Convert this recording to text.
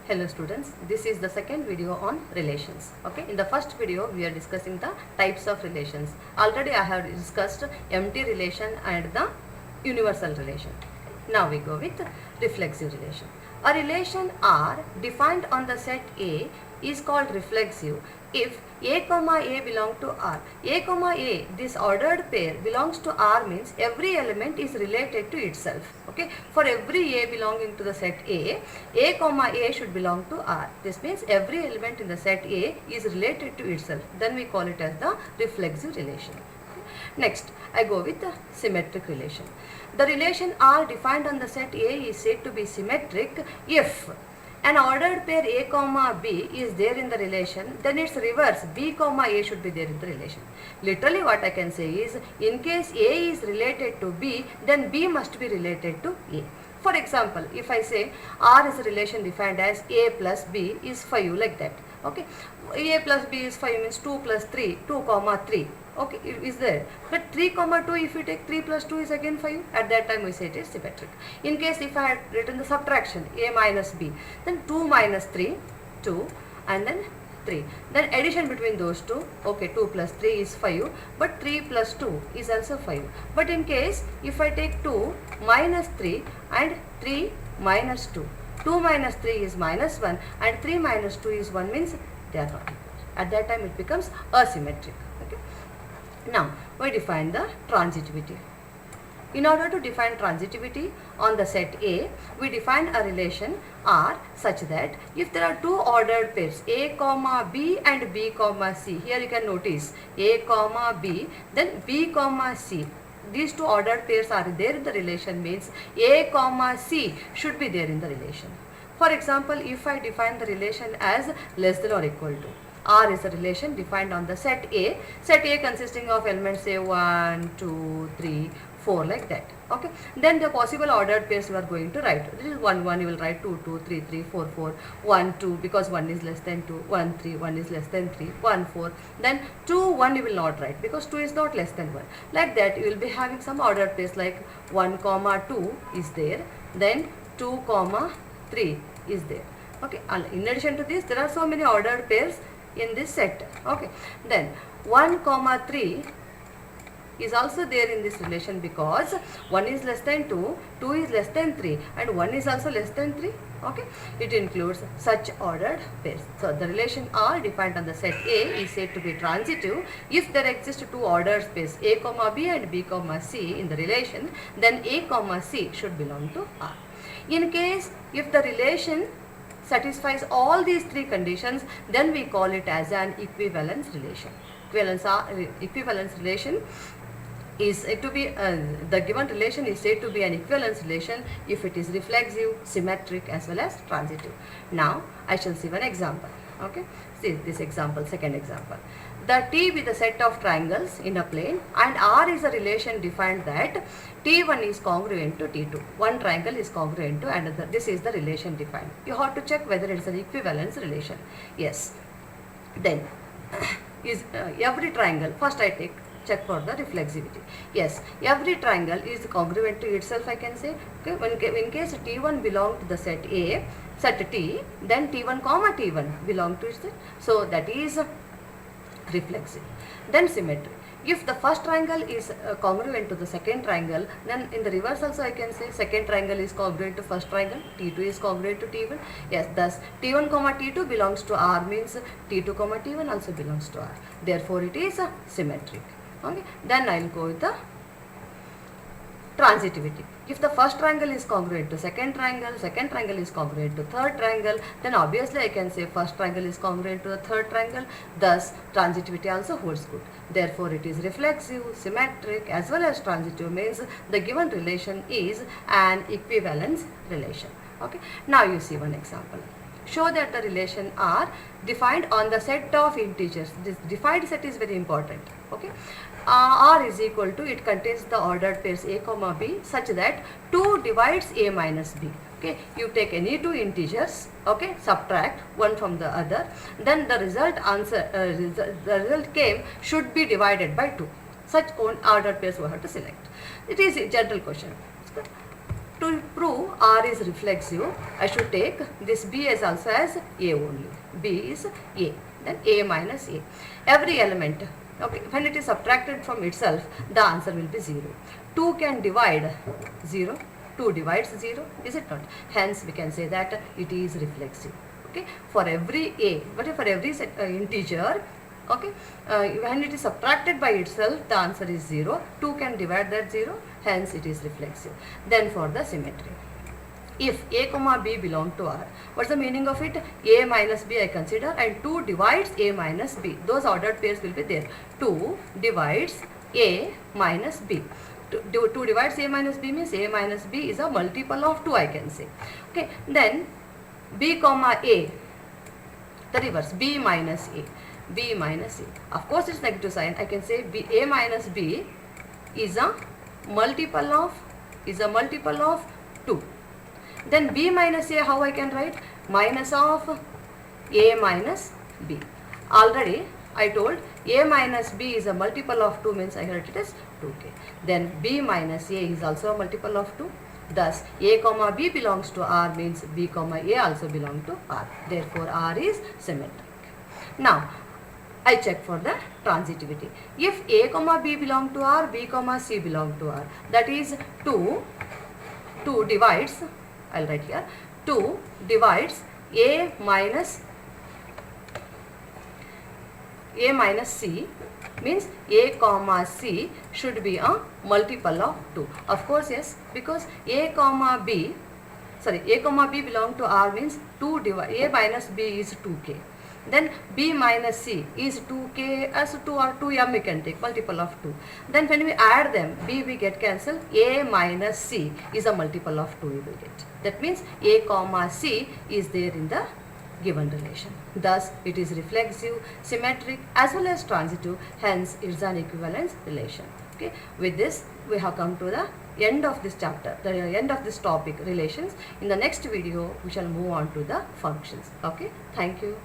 Hello students, this is the second video on relations. Okay, in the first video we are discussing the types of relations. Already I have discussed empty relation and the universal relation. Now we go with reflexive relation. A relation R defined on the set A is called reflexive if A comma A belong to R. A comma A, this ordered pair belongs to R means every element is related to itself. Okay, for every A belonging to the set A comma A should belong to R. This means every element in the set A is related to itself. Then we call it as the reflexive relation. Next, I go with the symmetric relation. The relation R defined on the set A is said to be symmetric if an ordered pair A comma B is there in the relation, then its reverse B comma A should be there in the relation. Literally what I can say is, in case A is related to B, then B must be related to A. For example, if I say R is a relation defined as A plus B is 5, like that. Okay, A plus B is 5 means 2 plus 3, 2 comma 3. Okay, it is there. But 3 comma 2, if you take 3 plus 2 is again 5. At that time we say it is symmetric. In case if I had written the subtraction A minus B, then 2 minus 3, 2 and then 3. Then addition between those two, okay, 2 plus 3 is 5, but 3 plus 2 is also 5. But in case if I take 2 minus 3 and 3 minus 2, 2 minus 3 is minus 1 and 3 minus 2 is 1 means they are not equal. At that time it becomes asymmetric. Okay. Now we define the transitivity. In order to define transitivity on the set A, we define a relation R such that if there are two ordered pairs A comma B and B comma C, here you can notice A comma B, then B comma C. These two ordered pairs are there in the relation means A comma C should be there in the relation. For example, if I define the relation as less than or equal to, R is a relation defined on the set A consisting of elements say 1, 2, 3, 4 like that. Okay, then the possible ordered pairs you are going to write. This is 1, 1 you will write 2, 2, 3, 3, 4, 4, 1, 2 because 1 is less than 2, 1, 3, 1 is less than 3, 1, 4. Then 2, 1 you will not write because 2 is not less than 1. Like that you will be having some ordered pairs like 1 comma 2 is there, then 2 comma 3 is there. Okay, in addition to this there are so many ordered pairs in this set. Okay, then 1 comma 3 is also there in this relation because 1 is less than 2, 2 is less than 3 and 1 is also less than 3. Okay, it includes such ordered pairs. So the relation R defined on the set A is said to be transitive if there exist two ordered pairs A comma B and B comma C in the relation, then A comma C should belong to R. In case if the relation satisfies all these three conditions, then we call it as an equivalence relation. Equivalence relation is said to be the given relation is said to be an equivalence relation if it is reflexive, symmetric as well as transitive. Now I shall see one example. Okay, see this example, second example. The T with a set of triangles in a plane and R is a relation defined that T1 is congruent to T2. One triangle is congruent to another. This is the relation defined. You have to check whether it is an equivalence relation. Yes. Then is every triangle, first I check for the reflexivity. Yes, every triangle is congruent to itself, I can say. Okay, in case T1 belong to the set A, set T, then T1 comma T1 belong to it. So that is reflexive. Then symmetry. If the first triangle is congruent to the second triangle, then in the reverse also I can say second triangle is congruent to first triangle, T2 is congruent to T1. Yes, thus T1 comma T2 belongs to R means T2 comma T1 also belongs to R. Therefore it is symmetric. Okay, then I will go with the transitivity. If the first triangle is congruent to second triangle is congruent to third triangle, then obviously I can say first triangle is congruent to the third triangle. Thus transitivity also holds good. Therefore it is reflexive, symmetric as well as transitive means the given relation is an equivalence relation. Okay, now you see one example. Show that the relation R defined on the set of integers. This defined set is very important. Okay, R is equal to, it contains the ordered pairs A comma B such that 2 divides A minus B. Okay, you take any two integers, okay, subtract one from the other, then the result came should be divided by 2. Such ordered pairs we have to select. It is a general question. To prove R is reflexive, I should take this B as also as A only. B is A, then A minus A. Every element, okay, when it is subtracted from itself, the answer will be 0. 2 can divide 0. 2 divides 0, is it not? Hence, we can say that it is reflexive. Okay, for every A, but for every integer, okay, when it is subtracted by itself, the answer is 0. 2 can divide that 0, hence it is reflexive. Then for the symmetry, if A comma B belong to R, what's the meaning of it? A minus B I consider, and 2 divides A minus B. Those ordered pairs will be there. 2 divides A minus B. 2 divides A minus B means A minus B is a multiple of 2, I can say. Okay, then B comma A, the reverse, B minus A. B minus A. Of course, it's negative sign. I can say B, A minus B is a multiple of 2. Then B minus A, how I can write? Minus of A minus B. Already I told A minus B is a multiple of 2 means I write it as 2k. Then B minus A is also a multiple of 2. Thus, A comma B belongs to R means B comma A also belong to R. Therefore, R is symmetric. Now, I check for the transitivity. If A comma B belong to R, B comma C belong to R, that is 2 divides, I'll write here, 2 divides A minus C means A comma C should be a multiple of 2. Of course, yes, because A comma B belong to R means 2 divide A minus B is 2k. Then B minus C is 2k as 2 or 2m we can take, multiple of 2. Then when we add them, B we get cancelled, A minus C is a multiple of 2 we will get. That means A comma C is there in the given relation. Thus, it is reflexive, symmetric as well as transitive, hence it is an equivalence relation. Okay. With this, we have come to the end of this chapter, the end of this topic, relations. In the next video, we shall move on to the functions. Okay. Thank you.